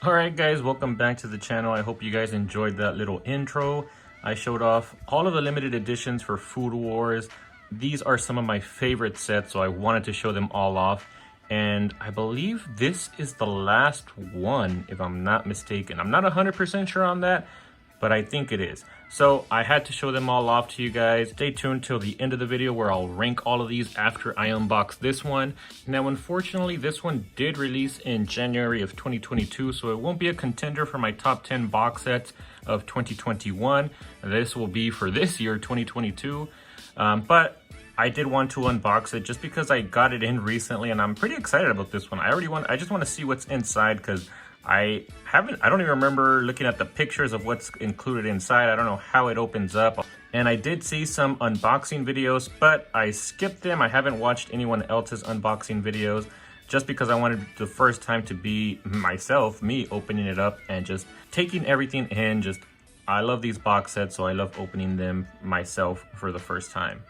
Alright guys, welcome back to the channel. I hope you guys enjoyed that little intro. I showed off all of the limited editions for Food Wars. These are some of my favorite sets, so I wanted to show them all off. And I believe this is the last one, if I'm not mistaken. I'm not 100% sure on that, but I think it is. So I had to show them all off to you guys. Stay tuned till the end of the video where I'll rank all of these after I unbox this one. Now, unfortunately, this one did release in January of 2022, so it won't be a contender for my top 10 box sets of 2021. This will be for this year, 2022. But I did want to unbox it just because I got it in recently and I'm pretty excited about this one. I just want to see what's inside because I don't even remember looking at the pictures of what's included inside. I don't know how it opens up. And I did see some unboxing videos, but I skipped them. I haven't watched anyone else's unboxing videos just because I wanted the first time to be myself, me opening it up and just taking everything in. I love these box sets, so I love opening them myself for the first time.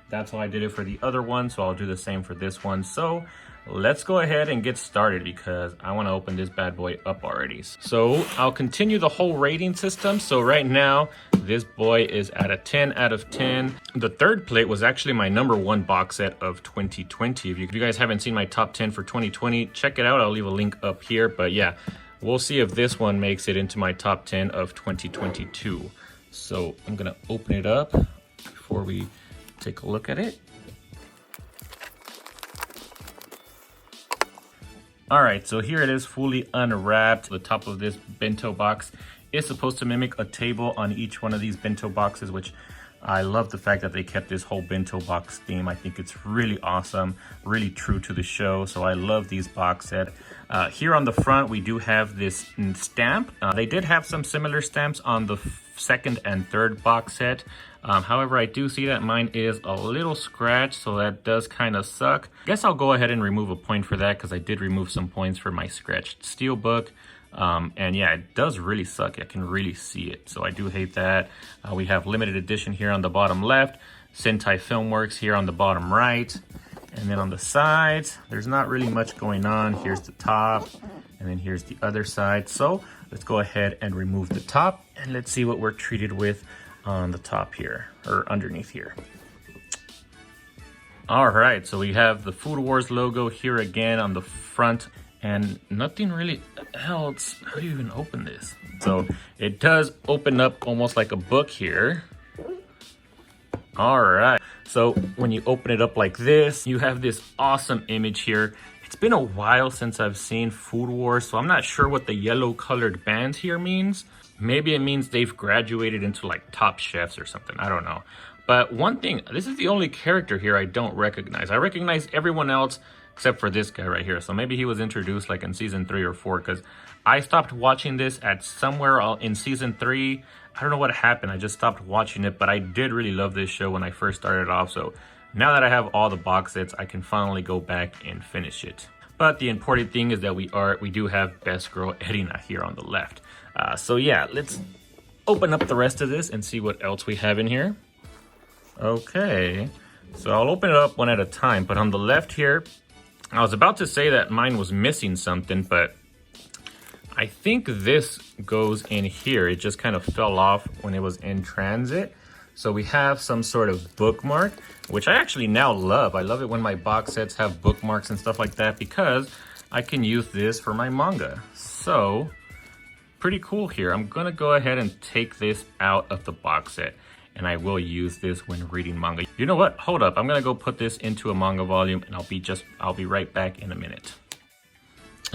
That's how I did it for the other one, so I'll do the same for this one. So let's go ahead and get started because I want to open this bad boy up already. So I'll continue the whole rating system. So right now, this boy is at a 10 out of 10. The third plate was actually my #1 box set of 2020. If you guys haven't seen my top 10 for 2020, check it out. I'll leave a link up here. But yeah, we'll see if this one makes it into my top 10 of 2022. So I'm going to open it up before we take a look at it. All right, so here it is fully unwrapped. The top of this bento box is supposed to mimic a table on each one of these bento boxes, which I love the fact that they kept this whole bento box theme. I think it's really awesome, really true to the show. So I love these box set. Here on the front, we do have this stamp. They did have some similar stamps on the second and third box set. However, I do see that mine is a little scratched, so that does kind of suck. I guess I'll go ahead and remove a point for that because I did remove some points for my scratched steelbook. And yeah, it does really suck. I can really see it, so I do hate that. We have limited edition here on the bottom left, Sentai Filmworks here on the bottom right, and then on the sides, there's not really much going on. Here's the top, and then here's the other side. So let's go ahead and remove the top, and let's see what we're treated with on the top here, or underneath here. All right, so we have the Food Wars logo here again on the front, and nothing really else. How do you even open this? So it does open up almost like a book here. All right, so when you open it up like this, you have this awesome image here. It's been a while since I've seen Food Wars, so I'm not sure what the yellow colored bands here means. Maybe it means they've graduated into like Top Chefs or something. I don't know. But one thing, this is the only character here I don't recognize. I recognize everyone else except for this guy right here. So maybe he was introduced like in season 3 or 4 because I stopped watching this at somewhere in season 3. I don't know what happened. I just stopped watching it, but I did really love this show when I first started off. So now that I have all the box sets, I can finally go back and finish it. But the important thing is that we do have Best Girl Erina here on the left. So yeah, let's open up the rest of this and see what else we have in here. Okay, so I'll open it up one at a time, but on the left here, I was about to say that mine was missing something, but I think this goes in here. It just kind of fell off when it was in transit. So we have some sort of bookmark, which I actually now love. I love it when my box sets have bookmarks and stuff like that because I can use this for my manga. So pretty cool here. I'm gonna go ahead and take this out of the box set and I will use this when reading manga. You know what? Hold up. I'm gonna go put this into a manga volume and I'll be right back in a minute.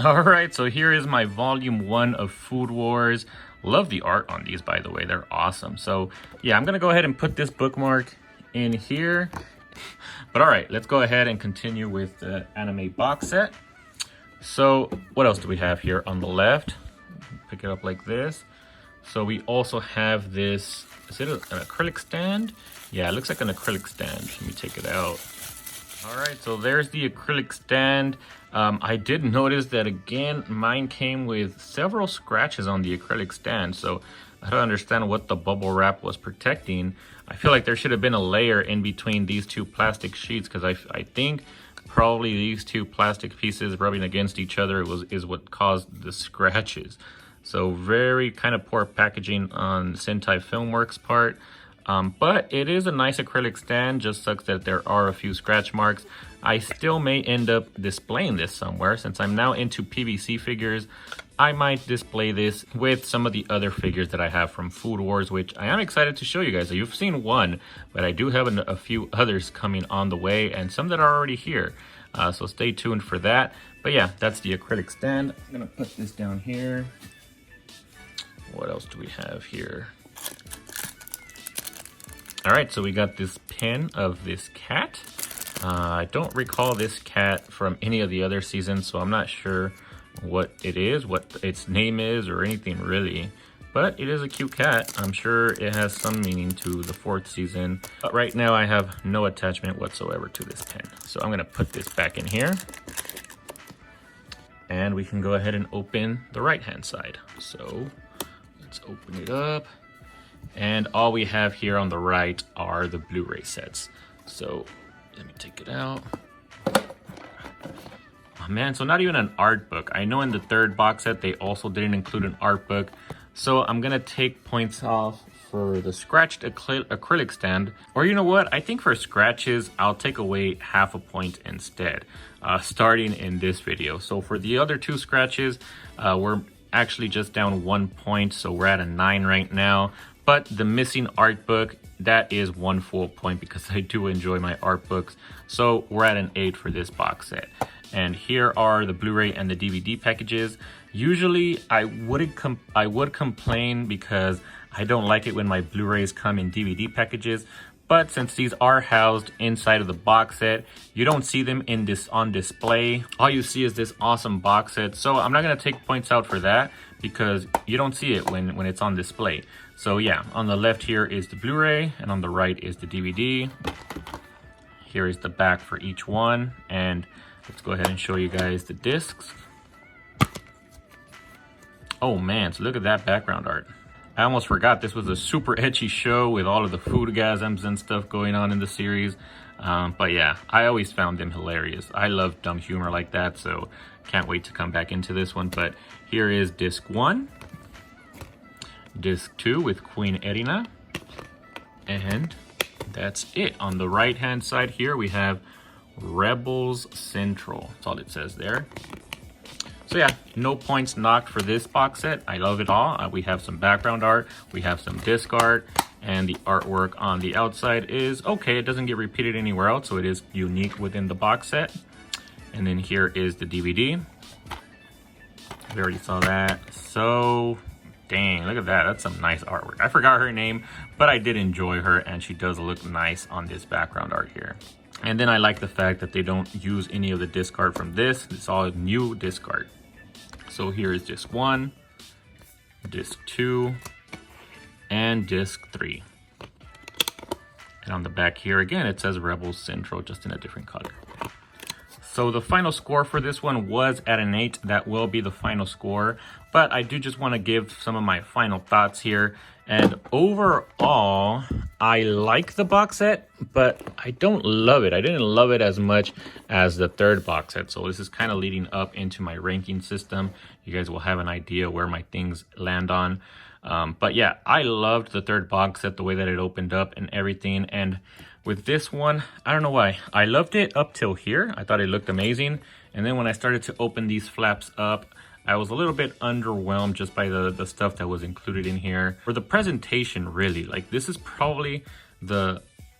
All right, so here is my volume 1 of Food Wars. Love the art on these, by the way. They're awesome. So yeah, I'm gonna go ahead and put this bookmark in here. But all right, let's go ahead and continue with the anime box set. So what else do we have here on the left? Pick it up like this. So we also have this, is it an acrylic stand? Yeah, it looks like an acrylic stand. Let me take it out. All right, so there's the acrylic stand. I did notice that again, mine came with several scratches on the acrylic stand. So I don't understand what the bubble wrap was protecting. I feel like there should have been a layer in between these two plastic sheets because I think probably these two plastic pieces rubbing against each other is what caused the scratches. So very kind of poor packaging on Sentai Filmworks part. But it is a nice acrylic stand, just sucks that there are a few scratch marks. I still may end up displaying this somewhere. Since I'm now into PVC figures, I might display this with some of the other figures that I have from Food Wars, which I am excited to show you guys. You've seen one, but I do have a few others coming on the way and some that are already here. So stay tuned for that. But yeah, that's the acrylic stand. I'm gonna put this down here. What else do we have here? All right, so we got this pin of this cat. I don't recall this cat from any of the other seasons, so I'm not sure what it is, what its name is, or anything really. But it is a cute cat. I'm sure it has some meaning to the 4th season. But right now I have no attachment whatsoever to this pin. So I'm gonna put this back in here. And we can go ahead and open the right-hand side. So let's open it up. And all we have here on the right are the Blu-ray sets. So let me take it out. Oh man, so not even an art book. I know in the 3rd box set, they also didn't include an art book. So I'm gonna take points off for the scratched acrylic stand. Or you know what? I think for scratches, I'll take away half a point instead, starting in this video. So for the other 2 scratches, we're actually just down 1 point. So we're at a 9 right now. But the missing art book, that is 1 full point because I do enjoy my art books. So we're at an 8 for this box set. And here are the Blu-ray and the DVD packages. Usually I would complain because I don't like it when my Blu-rays come in DVD packages. But since these are housed inside of the box set, you don't see them on display. All you see is this awesome box set. So I'm not gonna take points out for that because you don't see it when it's on display. So yeah, on the left here is the Blu-ray and on the right is the DVD. Here is the back for each one. And let's go ahead and show you guys the discs. Oh man, so look at that background art. I almost forgot this was a super ecchi show with all of the foodgasms and stuff going on in the series. But yeah, I always found them hilarious. I love dumb humor like that, so can't wait to come back into this one. But here is disc 1, disc 2 with Queen Erina, and that's it. On the right hand side here we have Rebels Central. That's all it says there. So yeah, no points knocked for this box set. I love it all. We have some background art, we have some disc art, and the artwork on the outside is okay. It doesn't get repeated anywhere else, so it is unique within the box set. And then here is the DVD. We already saw that. So dang, look at that. That's some nice artwork. I forgot her name, but I did enjoy her, and she does look nice on this background art here. And then I like the fact that they don't use any of the disc art from this. It's all new disc art. So here is disc 1, disc 2, and disc 3. And on the back here again, it says Rebels Central, just in a different color. So the final score for this one was at an 8. That will be the final score. But I do just want to give some of my final thoughts here. And overall, I like the box set, but I don't love it. I didn't love it as much as the 3rd box set. So this is kind of leading up into my ranking system. You guys will have an idea where my things land on. But yeah, I loved the 3rd box set, the way that it opened up and everything. And with this one, I don't know why. I loved it up till here. I thought it looked amazing. And then when I started to open these flaps up, I was a little bit underwhelmed just by the stuff that was included in here. For the presentation, really, like this is probably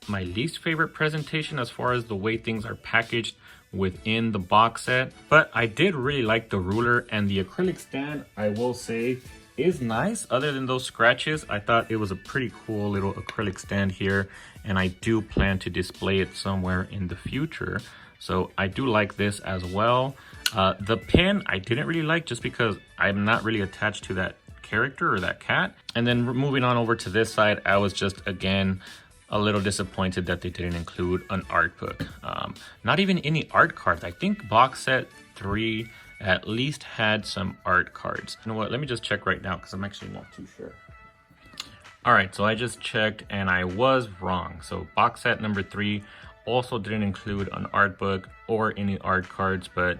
my least favorite presentation as far as the way things are packaged within the box set. But I did really like the ruler, and the acrylic stand, I will say, is nice. Other than those scratches, I thought it was a pretty cool little acrylic stand here, and I do plan to display it somewhere in the future. So I do like this as well. The pin I didn't really like just because I'm not really attached to that character or that cat. And then moving on over to this side, I was just, again, a little disappointed that they didn't include an art book. Not even any art cards. I think box set 3 at least had some art cards. You know what? Let me just check right now because I'm actually not too sure. All right, so I just checked and I was wrong. So box set number 3 also didn't include an art book or any art cards, but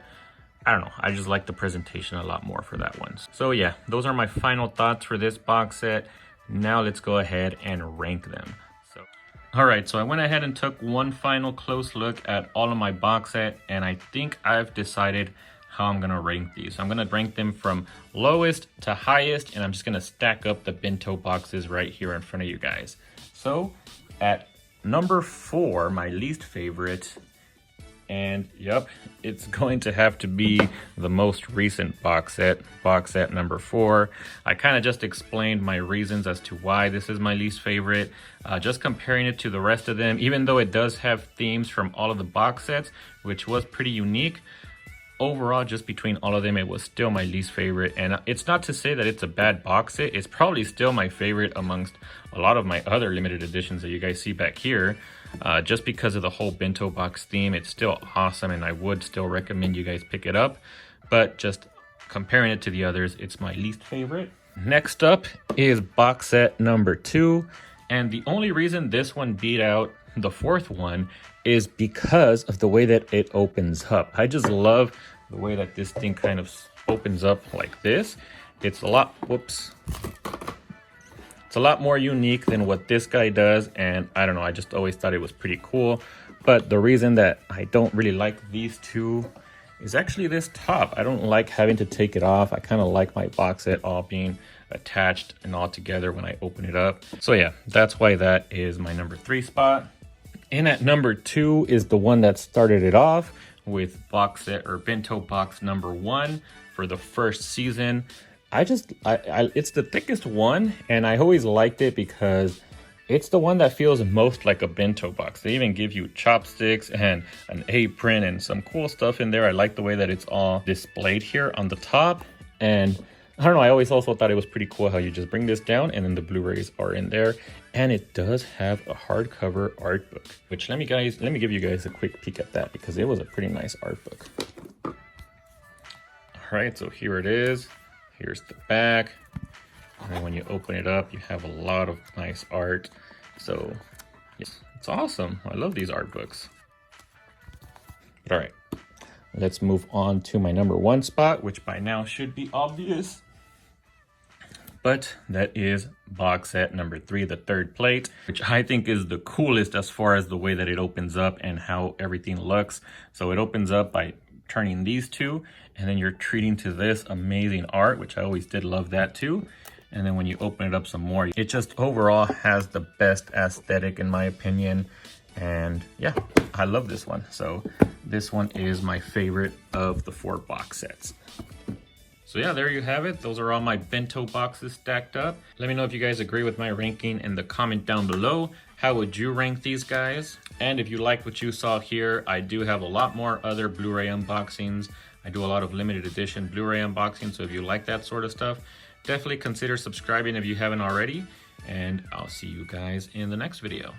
I don't know, I just like the presentation a lot more for that one. So yeah, those are my final thoughts for this box set. Now let's go ahead and rank them. All right, so I went ahead and took one final close look at all of my box set, and I think I've decided how I'm gonna rank these. I'm gonna rank them from lowest to highest, and I'm just gonna stack up the Bento boxes right here in front of you guys. So at number 4, my least favorite, and yep, it's going to have to be the most recent box set number 4. I kind of just explained my reasons as to why this is my least favorite. Just comparing it to the rest of them, even though it does have themes from all of the box sets, which was pretty unique, overall, just between all of them, it was still my least favorite. And it's not to say that it's a bad box set. It's probably still my favorite amongst a lot of my other limited editions that you guys see back here. Just because of the whole Bento box theme, it's still awesome, and I would still recommend you guys pick it up. But just comparing it to the others, it's my least favorite. Next up is box set number 2. And the only reason this one beat out the 4th one is because of the way that it opens up. I just love the way that this thing kind of opens up like this. It's a lot, whoops. It's a lot more unique than what this guy does, and I don't know, I just always thought it was pretty cool. But the reason that I don't really like these two is actually this top. I don't like having to take it off. I kind of like my box set all being attached and all together when I open it up. So yeah, that's why that is my number 3 spot. And at number 2 is the one that started it off with box set or Bento box number 1 for the first season. It's the thickest one, and I always liked it because it's the one that feels most like a Bento box. They even give you chopsticks and an apron and some cool stuff in there. I like the way that it's all displayed here on the top. And I don't know, I always also thought it was pretty cool how you just bring this down and then the Blu-rays are in there. And it does have a hardcover art book, which let me give you guys a quick peek at that because it was a pretty nice art book. All right, so here it is. Here's the back. And then when you open it up, you have a lot of nice art. So yes, it's awesome. I love these art books. But all right, let's move on to my number 1 spot, which by now should be obvious. But that is box set number 3, the 3rd plate, which I think is the coolest as far as the way that it opens up and how everything looks. So it opens up by turning these two, and then you're treating to this amazing art, which I always did love that too. And then when you open it up some more, it just overall has the best aesthetic in my opinion. And yeah, I love this one. So this one is my favorite of the 4 box sets. So yeah, there you have it. Those are all my Bento boxes stacked up. Let me know if you guys agree with my ranking in the comment down below. How would you rank these guys? And if you like what you saw here, I do have a lot more other Blu-ray unboxings. I do a lot of limited edition Blu-ray unboxings, so if you like that sort of stuff, definitely consider subscribing if you haven't already. And I'll see you guys in the next video.